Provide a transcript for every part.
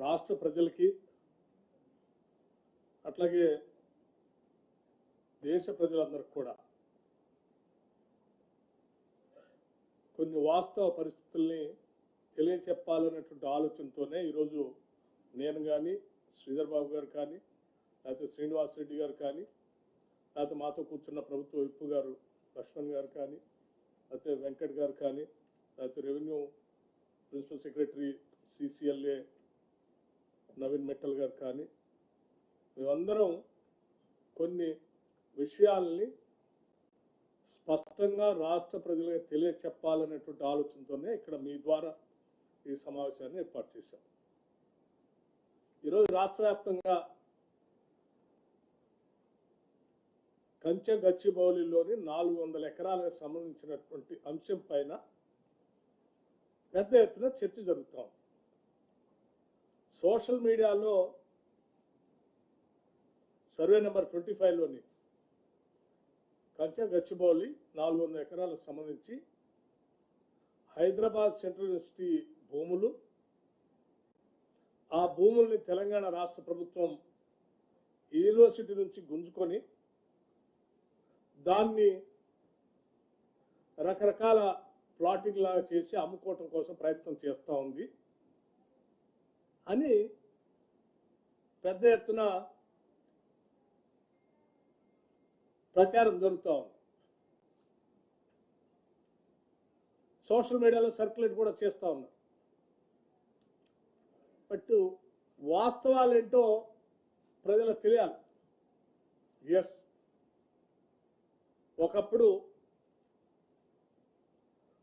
రాష్ట్ర ప్రజలకి అట్లాగే దేశ ప్రజలందరికీ కూడా కొన్ని వాస్తవ పరిస్థితుల్ని తెలియచెప్పాలనేటువంటి ఆలోచనతోనే ఈరోజు నేను కానీ శ్రీధర్ బాబు గారు కానీ లేకపోతే శ్రీనివాస్ రెడ్డి గారు కానీ లేకపోతే మాతో కూర్చున్న ప్రభుత్వ విప్పు గారు లక్ష్మణ్ గారు కానీ లేకపోతే వెంకట్ గారు కానీ లేకపోతే revenue principal secretary CCLA Naveen Mittal గారు కానీ మేమందరం కొన్ని విషయాల్ని స్పష్టంగా రాష్ట్ర ప్రజలకు తెలియచెప్పాలనేటువంటి ఆలోచనతోనే ఇక్కడ మీ ద్వారా ఈ సమావేశాన్ని ఏర్పాటు చేశాం. ఈరోజు రాష్ట్ర వ్యాప్తంగా కంచె గచ్చిబౌలిలోని 400 ఎకరాలకు సంబంధించినటువంటి అంశం పైన పెద్ద ఎత్తున చర్చ జరుగుతాం. సోషల్ మీడియాలో సర్వే నెంబర్ 25లోని కంచె గచ్చిబౌలి 400 ఎకరాలకు సంబంధించి హైదరాబాద్ సెంట్రల్ యూనివర్సిటీ భూములు, ఆ భూముల్ని తెలంగాణ రాష్ట్ర ప్రభుత్వం యూనివర్సిటీ నుంచి గుంజుకొని దాన్ని రకరకాల ప్లాటింగ్ లాగా చేసి అమ్ముకోవటం కోసం ప్రయత్నం చేస్తూ ఉంది అని పెద్ద ఎత్తున ప్రచారం జరుగుతూ ఉంది. సోషల్ మీడియాలో సర్క్యులేట్ కూడా చేస్తూ ఉన్నారు. బట్ వాస్తవాలు ఏంటో ప్రజలకు తెలియాలి. ఎస్, ఒకప్పుడు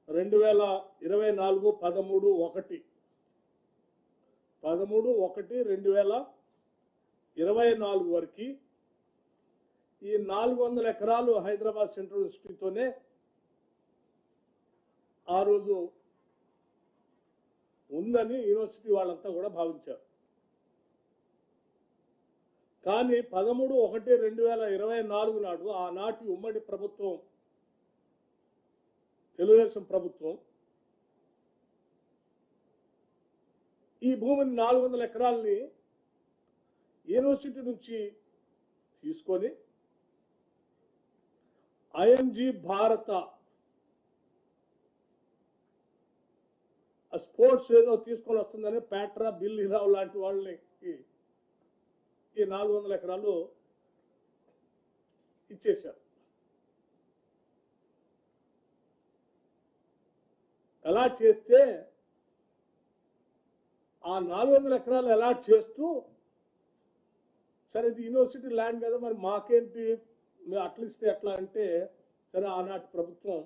2024 13/1/2024 వరకు ఈ 400 ఎకరాలు హైదరాబాద్ సెంట్రల్ యూనివర్సిటీతోనే ఆ రోజు ఉందని యూనివర్సిటీ వాళ్ళంతా కూడా భావించారు. కానీ 13/1/2024 నాడు ఆనాటి ఉమ్మడి ప్రభుత్వం, తెలుగుదేశం ప్రభుత్వం, ఈ భూమిని 400 ఎకరాలని యూనివర్సిటీ నుంచి తీసుకొని ఐఎంజీ భారత స్పోర్ట్స్ ఏదో తీసుకొని వస్తుందని ప్యాట్రా, బిల్లీరావు లాంటి వాళ్ళని ఈ 400 ఎకరాలు ఇచ్చేశారు. ఎలా చేస్తే ఆ 400 ఎకరాలు అలాట్ చేస్తూ, సరే ఇది యూనివర్సిటీ ల్యాండ్ కదా మరి మాకేంటి, మేము అట్లిస్తే ఎట్లా అంటే, సరే ఆనాటి ప్రభుత్వం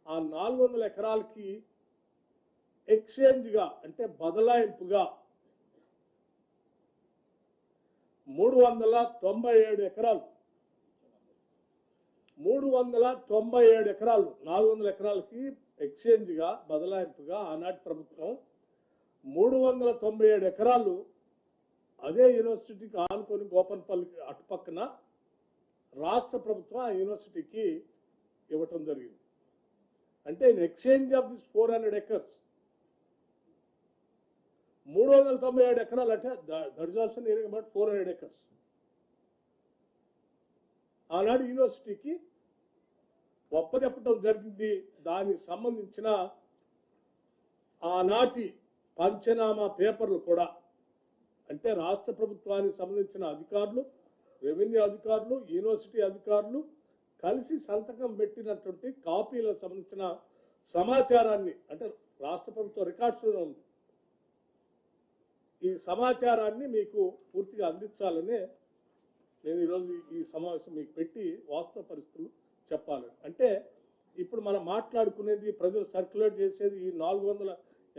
ఆ 400 ఎకరాలకి ఎక్స్చేంజ్గా అంటే బదలాయింపుగా 397 ఎకరాలు 400 ఎకరాలకి ఎక్స్చేంజ్గా బదలాయింపుగా ఆనాటి ప్రభుత్వం 397 ఎకరాలు అదే యూనివర్సిటీకి ఆనుకొని గోపన్పల్లికి అటుపక్కన రాష్ట్ర ప్రభుత్వం ఆ యూనివర్సిటీకి ఇవ్వటం జరిగింది. అంటే in exchange of this 400 acres 397 ఎకరాలు అంటే that is also nearing about 400 acres ఆనాడు యూనివర్సిటీకి ఒప్పచెప్పటం జరిగింది. దానికి సంబంధించిన ఆనాటి పంచనామా పేపర్లు కూడా, అంటే రాష్ట్ర ప్రభుత్వానికి సంబంధించిన అధికారులు, రెవెన్యూ అధికారులు, యూనివర్సిటీ అధికారులు కలిసి సంతకం పెట్టినటువంటి కాపీలకు సంబంధించిన సమాచారాన్ని, అంటే రాష్ట్ర ప్రభుత్వ రికార్డ్స్లో ఉంది, ఈ సమాచారాన్ని మీకు పూర్తిగా అందించాలనే నేను ఈరోజు ఈ సమావేశం మీకు పెట్టి వాస్తవ పరిస్థితులు చెప్పాలి. అంటే ఇప్పుడు మనం మాట్లాడుకునేది, ప్రజలు సర్క్యులేట్ చేసేది ఈ 400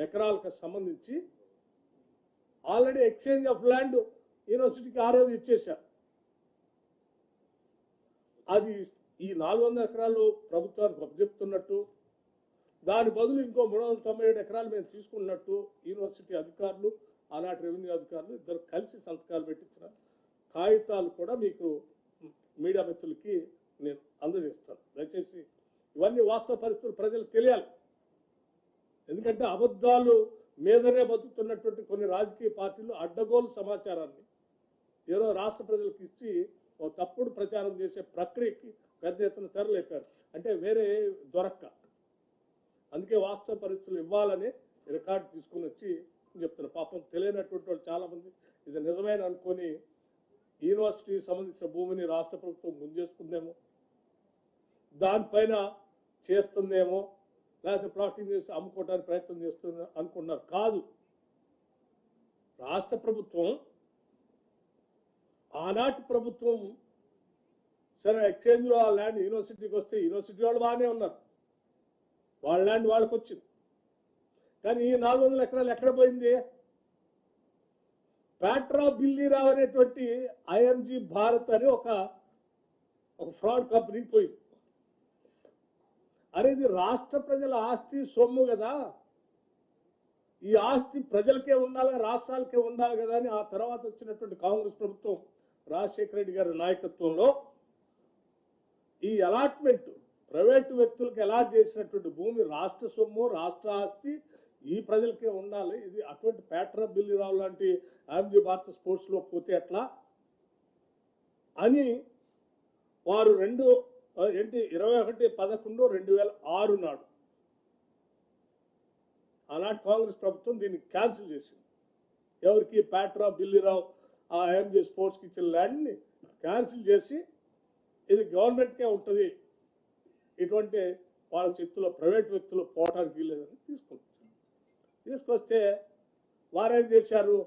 ఎకరాలకు సంబంధించి ఆల్రెడీ ఎక్స్చేంజ్ ఆఫ్ ల్యాండ్ యూనివర్సిటీకి ఆ రోజు ఇచ్చేశారు. అది ఈ 400 ఎకరాలు ప్రభుత్వానికి అప్పచెప్తున్నట్టు, దాని బదులు ఇంకో 397 ఎకరాలు మేము తీసుకున్నట్టు యూనివర్సిటీ అధికారులు, ఆనాటి రెవెన్యూ అధికారులు ఇద్దరు కలిసి సంతకాలు పెట్టించిన కాగితాలు కూడా మీకు మీడియా మిత్రులకి నేను అందజేస్తాను. దయచేసి ఇవన్నీ వాస్తవ పరిస్థితులు ప్రజలకు తెలియాలి. ఎందుకంటే అబద్ధాలు మీదనే బతుకుతున్నటువంటి కొన్ని రాజకీయ పార్టీలు అడ్డగోలు సమాచారాన్ని ఏదో రాష్ట్ర ప్రజలకు ఇచ్చి ఓ తప్పుడు ప్రచారం చేసే ప్రక్రియకి పెద్ద ఎత్తున తెరలేపారు. అంటే వేరే దొరక్క, అందుకే వాస్తవ పరిస్థితులు ఇవ్వాలని రికార్డు తీసుకుని వచ్చి చెప్తున్నారు. పాపం తెలియనటువంటి వాళ్ళు చాలామంది ఇది నిజమైన అనుకొని యూనివర్సిటీకి సంబంధించిన భూమిని రాష్ట్ర ప్రభుత్వం గుంజేసుకుందేమో, దానిపైన చేస్తుందేమో, లేకపోతే ప్లాటింగ్ చేసి అమ్ముకోవడానికి ప్రయత్నం చేస్తుంది అనుకున్నారు. కాదు, రాష్ట్ర ప్రభుత్వం ఆనాటి ప్రభుత్వం సరే ఎక్స్చేంజ్లో ఆ ల్యాండ్ యూనివర్సిటీకి వస్తే యూనివర్సిటీ వాళ్ళు బాగానే ఉన్నారు, వాళ్ళ ల్యాండ్ వాళ్ళకి వచ్చింది. కానీ ఈ 400 ఎకరాలు ఎక్కడ పోయింది? ప్యాట్రా బిల్లీరావు అనేటువంటి ఐఎంజీ భారత్ అని ఒక ఫ్రాడ్ కంపెనీకి పోయింది. అరే ఇది రాష్ట్ర ప్రజల ఆస్తి సొమ్ము కదా, ఈ ఆస్తి ప్రజలకే ఉండాలి, రాష్ట్రాలకే ఉండాలి కదా అని ఆ తర్వాత వచ్చినటువంటి కాంగ్రెస్ ప్రభుత్వం రాజశేఖర రెడ్డి గారి నాయకత్వంలో ఈ అలాట్మెంట్ ప్రైవేటు వ్యక్తులకు అలాట్ చేసినటువంటి భూమి రాష్ట్ర సొమ్ము, రాష్ట్ర ఆస్తి, ఈ ప్రజలకే ఉండాలి. ఇది అటువంటి ప్యాట్రా బిల్లీరావు లాంటి ఐఎంజీ భారత స్పోర్ట్స్లో పోతే ఎట్లా అని వారు 21/11/2006 నాడు ఆనాటి కాంగ్రెస్ ప్రభుత్వం దీన్ని క్యాన్సిల్ చేసింది. ఎవరికి? ప్యాట్రా బిల్లీరావు ఆ ఐఎంజీ స్పోర్ట్స్కి ఇచ్చిన ల్యాండ్ని క్యాన్సిల్ చేసి ఇది గవర్నమెంట్కే ఉంటుంది, ఇటువంటి వాళ్ళ చేతిలో ప్రైవేట్ వ్యక్తులు పోవటానికి వీల్లేదని తీసుకొస్తే వారేం చేశారు?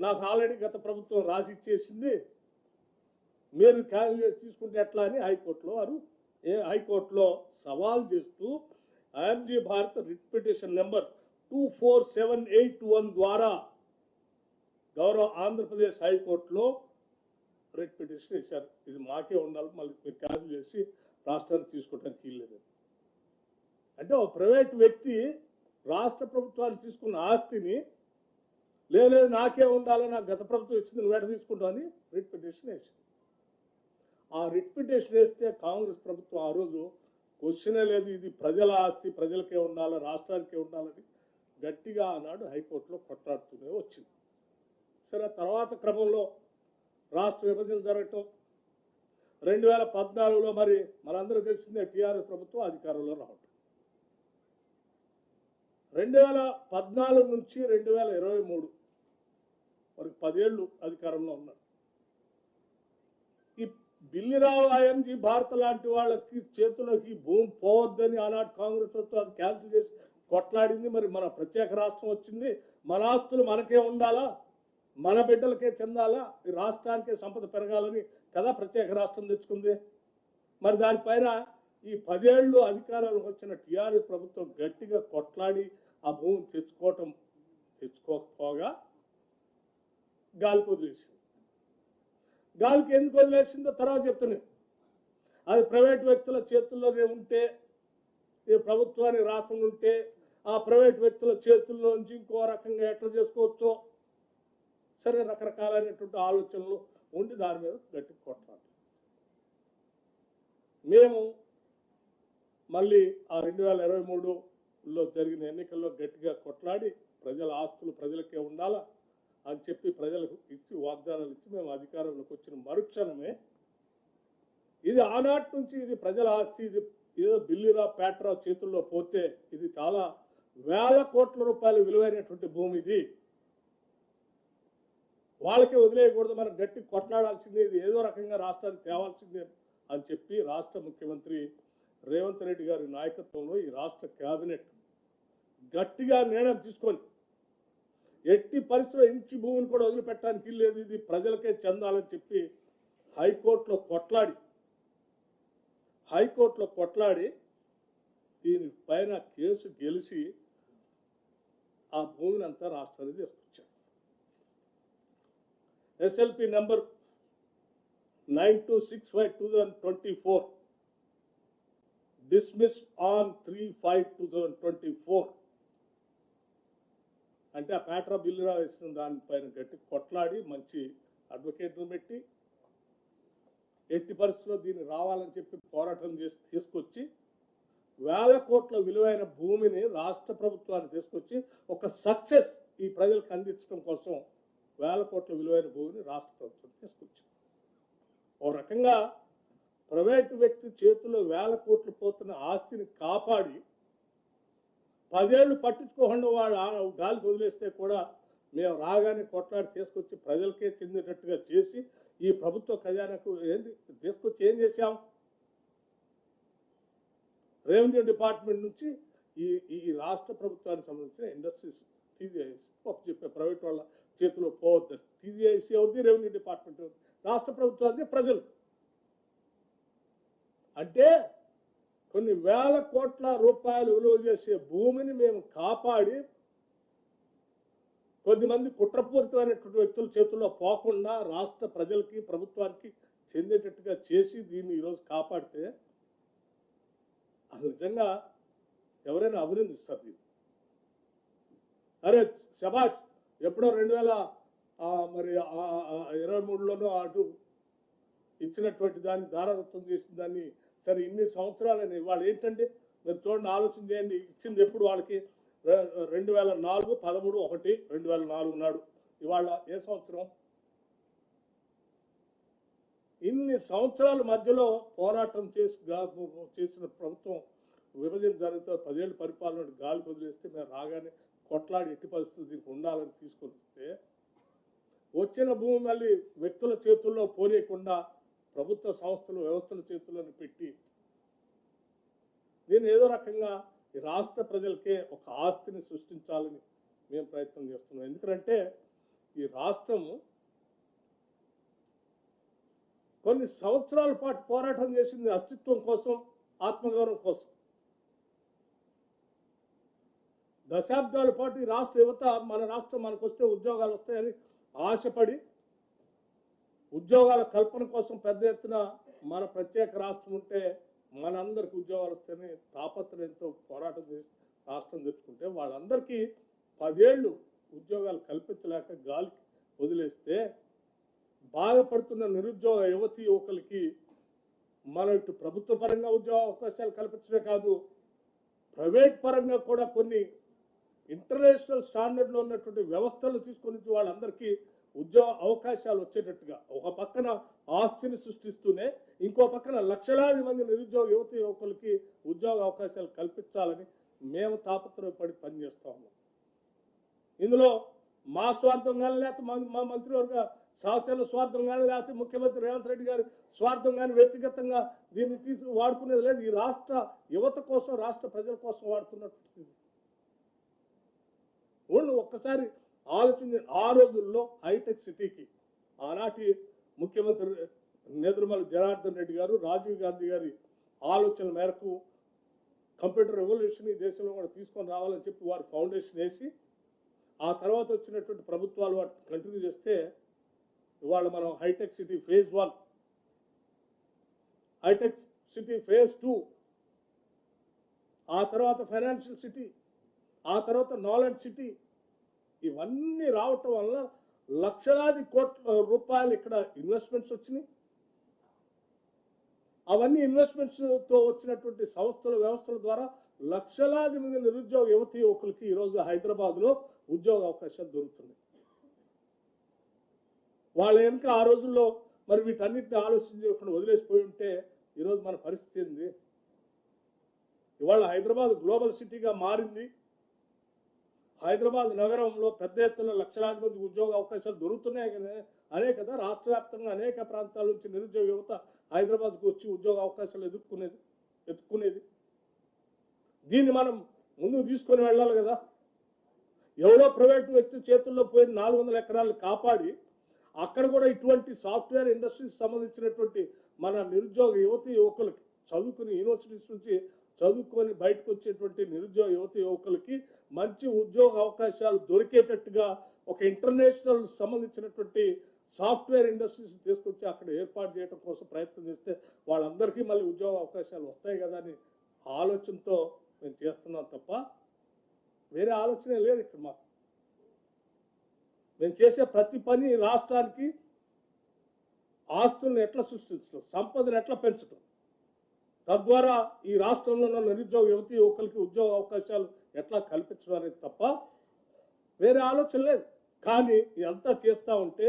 నాకు ఆల్రెడీ గత ప్రభుత్వం రాసి ఇచ్చేసింది, మీరు క్యాన్సిల్ చేసి తీసుకుంటే ఎట్లా అని హైకోర్టులో సవాల్ చేస్తూ IMG Bharat writ petition number 24781 ద్వారా గౌరవ ఆంధ్రప్రదేశ్ హైకోర్టులో రిట్ పిటిషన్ ఇచ్చారు. ఇది మాకే ఉండాలి, మళ్ళీ మీరు క్యాన్సిల్ చేసి రాష్ట్రానికి తీసుకోవడానికి వీల్లేదని. అంటే ఒక ప్రైవేట్ వ్యక్తి రాష్ట్ర ప్రభుత్వాన్ని తీసుకున్న ఆస్తిని లేదు నాకే ఉండాలి, నాకు గత ప్రభుత్వం ఇచ్చింది నువ్వు ఎట తీసుకుంటావు అని రిట్ పిటిషన్ వేసింది. ఆ రిట్ పిటిషన్ వేస్తే కాంగ్రెస్ ప్రభుత్వం ఆ రోజు క్వశ్చనే లేదు, ఇది ప్రజల ఆస్తి, ప్రజలకే ఉండాలి, రాష్ట్రానికే ఉండాలని గట్టిగా ఆనాడు హైకోర్టులో కొట్లాడుతూనే వచ్చింది. సరే, తర్వాత క్రమంలో రాష్ట్ర విభజన జరగటం, 2014లో మరి మనందరూ తెలిసిందే టీఆర్ఎస్ ప్రభుత్వం అధికారంలో రావటం, 2014 నుంచి 2023 వరకు 10 ఏళ్ళు అధికారంలో ఉన్నారు. ఈ బిల్లీరావు ఐఎంజీ భారత్ లాంటి వాళ్ళకి చేతులకి భూమి పోవద్దని ఆనాటి కాంగ్రెస్ ప్రభుత్వం అది క్యాన్సిల్ చేసి కొట్లాడింది. మరి మన ప్రత్యేక రాష్ట్రం వచ్చింది, మన ఆస్తులు మనకే ఉండాలా, మన బిడ్డలకే చెందాలా, ఈ రాష్ట్రానికే సంపద పెరగాలని కదా ప్రత్యేక రాష్ట్రం తెచ్చుకుంది. మరి దానిపైన ఈ 10 ఏళ్ళు అధికారంలోకి వచ్చిన టీఆర్ఎస్ ప్రభుత్వం గట్టిగా కొట్లాడి ఆ భూమిని తెచ్చుకోకపోగా గాలికి వదిలేసింది. గాలికి ఎందుకు వదిలేసిందో తర్వాత చెప్తున్నాను. అది ప్రైవేట్ వ్యక్తుల చేతుల్లోనే ఉంటే, ఈ ప్రభుత్వానికి రాకుండా ఉంటే ఆ ప్రైవేట్ వ్యక్తుల చేతుల్లో నుంచి ఇంకో రకంగా ఎట్లా చేసుకోవచ్చో సరే రకరకాలైనటువంటి ఆలోచనలు ఉండి దాని మీద గట్టి కొట్లాడు. మేము మళ్ళీ ఆ 2023లో జరిగిన ఎన్నికల్లో గట్టిగా కొట్లాడి ప్రజల ఆస్తులు ప్రజలకే ఉండాలా అని చెప్పి ప్రజలకు ఇచ్చి వాగ్దానాలు ఇచ్చి మేము అధికారంలోకి వచ్చిన మరుక్షణమే ఇది ఆనాటి నుంచి ఇది ప్రజల ఆస్తి, ఇది ఏదో బిల్లీరావు ప్యాట్రావు చేతుల్లో పోతే ఇది చాలా వేల కోట్ల రూపాయలు విలువైనటువంటి భూమి, ఇది వాళ్ళకే వదిలేయకూడదు, మనం గట్టి కొట్లాడాల్సిందే, ఇది ఏదో రకంగా రాష్ట్రానికి తేవాల్సిందే అని చెప్పి రాష్ట్ర ముఖ్యమంత్రి రేవంత్ రెడ్డి గారి నాయకత్వంలో ఈ రాష్ట్ర కేబినెట్ గట్టిగా నిర్ణయం తీసుకొని ఎట్టి పరిస్థితుల్లో ఇంచి భూమిని కూడా వదిలిపెట్టడానికి లేదు, ఇది ప్రజలకే చెందాలని చెప్పి హైకోర్టులో కొట్లాడి దీనిపైన కేసు గెలిచి ఆ భూమిని అంతా రాష్ట్రానికి తీసుకొచ్చారు. ఎస్ఎల్పి నెంబర్ 9265/2024 dismissed on 3/5/2024 అంటే ఆ ప్యాట్రా బిల్లీరావు వేసిన దానిపైన గట్టి కొట్లాడి మంచి అడ్వకేట్ను పెట్టి ఎట్టి పరిస్థితుల్లో దీన్ని రావాలని చెప్పి పోరాటం చేసి తీసుకొచ్చి వేల కోట్ల విలువైన భూమిని రాష్ట్ర ప్రభుత్వాన్ని తీసుకొచ్చి ఒక సక్సెస్ ఈ ప్రజలకు అందించడం కోసం వేల కోట్ల విలువైన భూమిని రాష్ట్ర ప్రభుత్వం తీసుకొచ్చింది. ఓ రకంగా ప్రైవేటు వ్యక్తి చేతుల్లో వేల కోట్లు పోతున్న ఆస్తిని కాపాడి 10 ఏళ్ళు పట్టించుకోకుండా వాడు గాలికి వదిలేస్తే కూడా మేము రాగానే కొట్లాడి తీసుకొచ్చి ప్రజలకే చెందేటట్టుగా చేసి ఈ ప్రభుత్వ ఖజానాకు తీసుకొచ్చి ఏం చేశాం? రెవెన్యూ డిపార్ట్మెంట్ నుంచి ఈ రాష్ట్ర ప్రభుత్వానికి సంబంధించిన ఇండస్ట్రీస్ టీజీఐసి చెప్పే ప్రైవేట్ వాళ్ళ చేతిలో పోవద్దు. టీజీఐసి ఎవరిది? Revenue department. రాష్ట్ర ప్రభుత్వానికి ప్రజలు. అంటే కొన్ని వేల కోట్ల రూపాయలు విలువ చేసే భూమిని మేము కాపాడి కొద్దిమంది కుట్రపూరితమైనటువంటి వ్యక్తుల చేతుల్లో పోకుండా రాష్ట్ర ప్రజలకి ప్రభుత్వానికి చెందేటట్టుగా చేసి దీన్ని ఈరోజు కాపాడితే అసలు నిజంగా ఎవరైనా అభినందిస్తారు దీన్ని. అరే శబాష్, ఎప్పుడో 2023లోనో అటు ఇచ్చినటువంటి దాన్ని దారాదత్తం చేసిన దాన్ని సరే ఇన్ని సంవత్సరాలని వాళ్ళు ఏంటంటే మీరు చూడండి, ఆలోచన చేయండి. ఇచ్చింది ఎప్పుడు వాళ్ళకి 2004 13 1 2004 నాడు. ఇవాళ ఏ సంవత్సరం? ఇన్ని సంవత్సరాల మధ్యలో పోరాటం చేసిన ప్రభుత్వం విభజన జరిగితే 10 ఏళ్ళు పరిపాలన గాలి వదిలేస్తే మేము రాగానే కొట్లాడి ఎట్టి పరిస్థితులు దీనికి ఉండాలని తీసుకొస్తే వచ్చిన భూమి మళ్ళీ వ్యక్తుల చేతుల్లో పోనీయకుండా ప్రభుత్వ సంస్థలు వ్యవస్థల చేతుల్లోని పెట్టి దీన్ని ఏదో రకంగా ఈ రాష్ట్ర ప్రజలకే ఒక ఆస్తిని సృష్టించాలని మేము ప్రయత్నం చేస్తున్నాం. ఎందుకంటే ఈ రాష్ట్రము కొన్ని సంవత్సరాల పాటు పోరాటం చేసింది అస్తిత్వం కోసం, ఆత్మగౌరవం కోసం. దశాబ్దాల పాటు ఈ రాష్ట్ర యువత మన రాష్ట్రం మనకు వస్తే ఉద్యోగాలు వస్తాయని ఆశపడి ఉద్యోగాల కల్పన కోసం పెద్ద ఎత్తున మన ప్రత్యేక రాష్ట్రం ఉంటే మనందరికి ఉద్యోగాలు వస్తాయని తాపత్రయంతో పోరాటం చేసి రాష్ట్రం తెచ్చుకుంటే వాళ్ళందరికీ 10 ఏళ్ళు ఉద్యోగాలు కల్పించలేక గాలికి వదిలేస్తే బాధపడుతున్న నిరుద్యోగ యువతీ యువకులకి మనం ఇటు ప్రభుత్వ పరంగా ఉద్యోగ అవకాశాలు కల్పించడమే కాదు, ప్రైవేట్ పరంగా కూడా కొన్ని ఇంటర్నేషనల్ స్టాండర్డ్లో ఉన్నటువంటి వ్యవస్థలు తీసుకొని వాళ్ళందరికీ ఉద్యోగ అవకాశాలు వచ్చేటట్టుగా ఒక పక్కన ఆస్తిని సృష్టిస్తూనే ఇంకో పక్కన లక్షలాది మంది నిరుద్యోగ యువత యువకులకి ఉద్యోగ అవకాశాలు కల్పించాలని మేము తాపత్రయపడి పనిచేస్తా ఉన్నాం. ఇందులో మా స్వార్థం కానీ లేకపోతే మా మంత్రివర్గ సహచరుల స్వార్థం కానీ లేకపోతే ముఖ్యమంత్రి రేవంత్ రెడ్డి గారి స్వార్థం కానీ వ్యక్తిగతంగా దీన్ని వాడుకునేది లేదు. ఈ రాష్ట్ర యువత కోసం, రాష్ట్ర ప్రజల కోసం వాడుతున్నట్టు వాళ్ళు ఒక్కసారి ఆలోచన. ఆ రోజుల్లో హైటెక్ సిటీకి ఆనాటి ముఖ్యమంత్రి నేదురుమల జనార్దన్ రెడ్డి గారు, రాజీవ్ గాంధీ గారి ఆలోచన మేరకు కంప్యూటర్ రెవల్యూషన్ ఈ దేశంలో కూడా తీసుకొని రావాలని చెప్పి వారు ఫౌండేషన్ వేసి ఆ తర్వాత వచ్చినటువంటి ప్రభుత్వాలు వాటి కంటిన్యూ చేస్తే ఇవాళ మనం హైటెక్ సిటీ ఫేజ్ 1, హైటెక్ సిటీ ఫేజ్ 2, ఆ తర్వాత ఫైనాన్షియల్ సిటీ, ఆ తర్వాత నాలెడ్జ్ సిటీ, ఇవన్నీ రావటం వల్ల లక్షలాది కోట్ల రూపాయలు ఇక్కడ ఇన్వెస్ట్మెంట్స్ వచ్చినాయి. అవన్నీ ఇన్వెస్ట్మెంట్స్తో వచ్చినటువంటి సంస్థల వ్యవస్థల ద్వారా లక్షలాది మంది నిరుద్యోగ యువతి యువకులకి ఈరోజు హైదరాబాద్లో ఉద్యోగ అవకాశాలు దొరుకుతున్నాయి. వాళ్ళ వెనుక ఆ రోజుల్లో మరి వీటన్నిటిని ఆలోచించకుండా వదిలేసిపోయి ఉంటే ఈరోజు మన పరిస్థితి ఏంది? ఇవాళ హైదరాబాద్ గ్లోబల్ సిటీగా మారింది. హైదరాబాద్ నగరంలో పెద్ద ఎత్తున లక్షలాది మంది ఉద్యోగ అవకాశాలు దొరుకుతున్నాయి కదా. కదా రాష్ట్ర వ్యాప్తంగా అనేక ప్రాంతాల నుంచి నిరుద్యోగ యువత హైదరాబాద్కు వచ్చి ఉద్యోగ అవకాశాలు ఎత్తుకునేది. దీన్ని మనం ముందుకు తీసుకొని వెళ్ళాలి కదా. ఎవరో ప్రైవేటు వ్యక్తి చేతుల్లో పోయిన 400 ఎకరాలు కాపాడి అక్కడ కూడా ఇటువంటి సాఫ్ట్వేర్ ఇండస్ట్రీస్ సంబంధించినటువంటి మన నిరుద్యోగ యువతి యువకులకి చదువుకుని యూనివర్సిటీస్ నుంచి చదువుకొని బయటకు వచ్చేటువంటి నిరుద్యోగ యువతి యువకులకి మంచి ఉద్యోగ అవకాశాలు దొరికేటట్టుగా ఒక ఇంటర్నేషనల్ సంబంధించినటువంటి సాఫ్ట్వేర్ ఇండస్ట్రీస్ తీసుకొచ్చి అక్కడ ఏర్పాటు చేయడం కోసం ప్రయత్నం చేస్తే వాళ్ళందరికీ మళ్ళీ ఉద్యోగ అవకాశాలు వస్తాయి కదా అని ఆలోచనతో మేము చేస్తున్నాం తప్ప వేరే ఆలోచనే లేదు ఇక్కడ మాకు. మేము చేసే ప్రతి పని రాష్ట్రానికి ఆస్తులను ఎట్లా సృష్టించడం, సంపదను ఎట్లా పెంచడం, తద్వారా ఈ రాష్ట్రంలో ఉన్న నిరుద్యోగ యువతి యువకులకి ఉద్యోగ అవకాశాలు ఎట్లా కల్పించడం అనేది తప్ప వేరే ఆలోచన లేదు. కానీ ఇదంతా చేస్తూ ఉంటే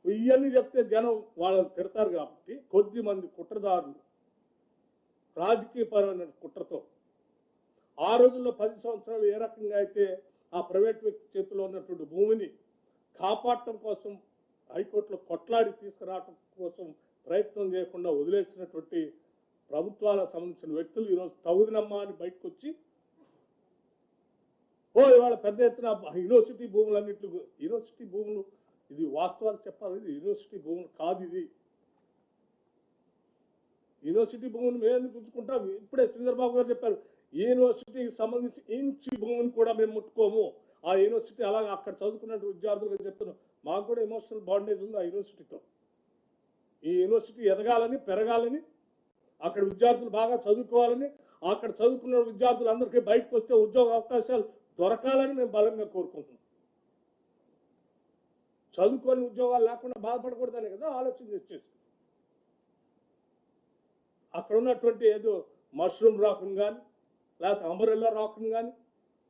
ఇవన్నీ చెప్తే జనం వాళ్ళని తిడతారు కాబట్టి కొద్ది మంది కుట్రదారులు రాజకీయపరమైన కుట్రతో ఆ రోజుల్లో 10 సంవత్సరాలు ఏ రకంగా అయితే ఆ ప్రైవేట్ వ్యక్తి చేతిలో ఉన్నటువంటి భూమిని కాపాడటం కోసం హైకోర్టులో కొట్లాడి తీసుకురావటం కోసం ప్రయత్నం చేయకుండా వదిలేసినటువంటి ప్రభుత్వాలకు సంబంధించిన వ్యక్తులు ఈరోజు తగుదినమ్మా అని బయటకు వచ్చి ఇవాళ పెద్ద ఎత్తున యూనివర్సిటీ భూములన్నింటి యూనివర్సిటీ భూములు ఇది వాస్తవాలు చెప్పాలి, ఇది యూనివర్సిటీ భూములు కాదు. ఇది యూనివర్సిటీ భూమిని మేము ఎందుకు ఉంచుకుంటాం? ఇప్పుడే శ్రీధర్ బాబు గారు చెప్పారు, యూనివర్సిటీకి సంబంధించి ఇంచి భూమిని కూడా మేము ముట్టుకోము. ఆ యూనివర్సిటీ అలాగే అక్కడ చదువుకున్న విద్యార్థులుగా చెప్తున్నాం, మాకు కూడా ఎమోషనల్ బాండేజ్ ఉంది ఆ యూనివర్సిటీతో. ఈ యూనివర్సిటీ ఎదగాలని, పెరగాలని, అక్కడ విద్యార్థులు బాగా చదువుకోవాలని, అక్కడ చదువుకున్న విద్యార్థులందరికీ బయటకు వస్తే ఉద్యోగ అవకాశాలు దొరకాలని మేము బలంగా కోరుకుంటున్నాం. చదువుకొని ఉద్యోగాలు లేకుండా బాధపడకూడదని కదా ఆలోచన చేసేసి అక్కడ ఉన్నటువంటి ఏదో మష్రూమ్ రాకుని కానీ, లేకపోతే అంబరెల్లా రాకుని కానీ,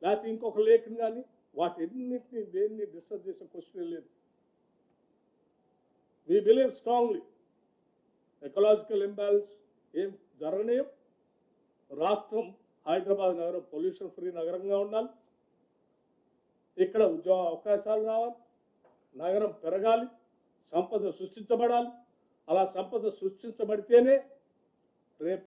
లేకపోతే ఇంకొక లేకుని కానీ వాటిన్నింటినీ దేన్ని డిస్టర్బ్ చేసే క్వశ్చన్ లేదు. We believe strongly ecological imbalance ఏం జరగనేయం. రాష్ట్రం హైదరాబాద్ నగరం పొల్యూషన్ ఫ్రీ నగరంగా ఉండాలి, ఇక్కడ ఉద్యోగ అవకాశాలు రావాలి, నగరం పెరగాలి, సంపద సృష్టించబడాలి. అలా సంపద సృష్టించబడితేనే రేపు